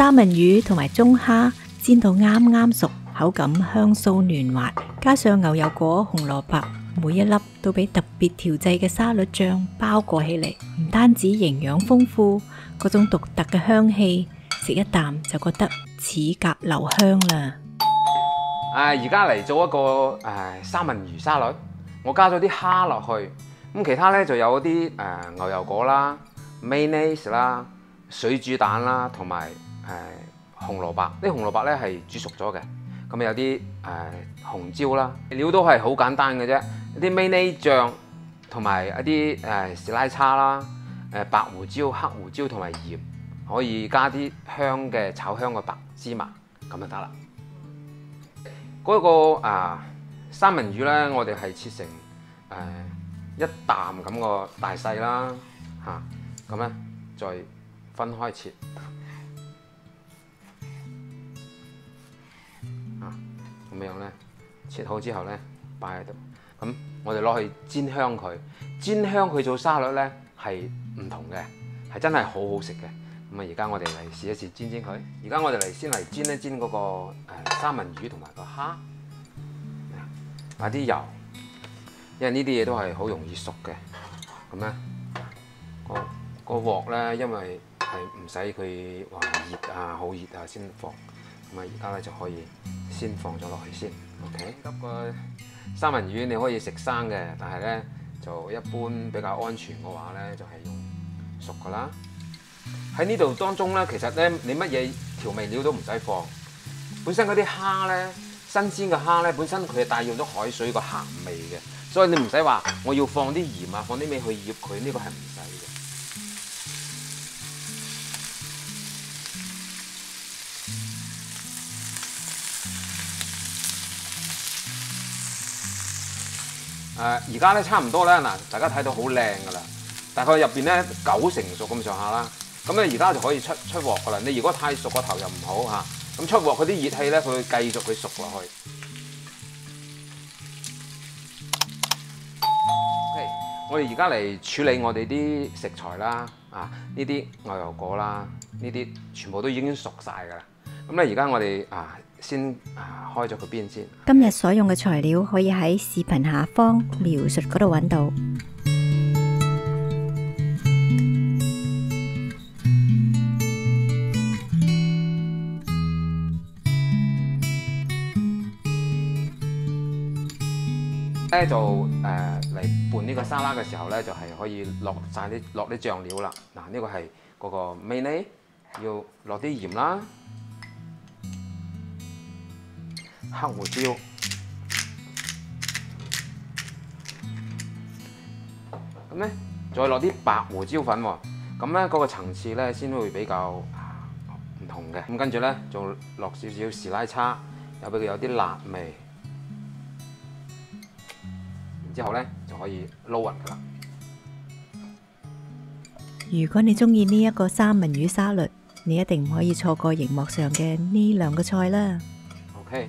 三文魚同埋中蝦煎到啱啱熟，口感香酥嫩滑，加上牛油果、紅蘿蔔，每一粒都俾特別調製嘅沙律醬包裹起嚟，唔單止營養豐富，嗰種獨特嘅香氣，食一啖就覺得齒頰留香啦。而家嚟做一個三文魚沙律，我加咗啲蝦落去，咁其他咧就有啲牛油果啦、mayonnaise 啦、水煮蛋啦，同埋紅蘿蔔。啲紅蘿蔔咧係煮熟咗嘅，咁有啲紅椒啦，料都係好簡單嘅啫，一啲 mayonnaise 醬同埋一啲士拉叉啦、白胡椒、黑胡椒同埋鹽，可以加啲香嘅炒香嘅白芝麻，咁就得啦。嗰個三文魚咧，我哋係切成一啖咁個大細啦，咁咧再分開切，咁樣咧切好之後咧擺喺度，咁我哋攞去煎香佢，煎香佢做沙律咧係唔同嘅，係真係好好食嘅。咁而家我哋嚟試一試煎佢。而家我哋先嚟煎一煎嗰個三文魚同埋個蝦，擺啲油，因為呢啲嘢都係好容易熟嘅。咁咧個鑊咧，因為係唔使佢話熱啊，好熱啊先放。咁而家咧就可以先放咗落去先。OK， 咁個三文魚你可以食生嘅，但係咧就一般比較安全嘅話咧，就係用熟噶啦。喺呢度當中咧，其實咧你乜嘢調味料都唔使放，本身嗰啲蝦咧，新鮮嘅蝦咧，本身佢係帶有咗海水個鹹味嘅，所以你唔使話我要放啲鹽啊，放啲咩去醃佢，呢個係唔使嘅。而家咧差唔多咧，嗱，大家睇到好靚噶啦，大概入邊咧90成熟咁上下啦。咁咧而家就可以出鑊噶啦。你如果太熟個頭又唔好嚇，咁出鑊嗰啲熱氣咧，佢會繼續佢熟落去。OK， 我哋而家嚟處理我哋啲食材啦，呢啲牛油果啦，呢啲全部都已經熟晒噶啦。咁咧而家我哋先開咗個邊先。今日所用嘅材料可以喺視頻下方描述嗰度揾到。咧就嚟拌呢個沙拉嘅時候咧，就係可以落啲醬料啦。嗱，呢個係嗰個 mayonnaise， 要落啲鹽啦，黑胡椒，咁咧再落啲白胡椒粉喎。咁咧嗰個層次咧先會比較唔同嘅。咁跟住咧就落少少士拉叉，又俾佢有啲辣味。之後咧就可以撈勻噶啦。如果你中意呢一個三文魚沙律，你一定唔可以錯過熒幕上嘅呢兩個菜啦。OK。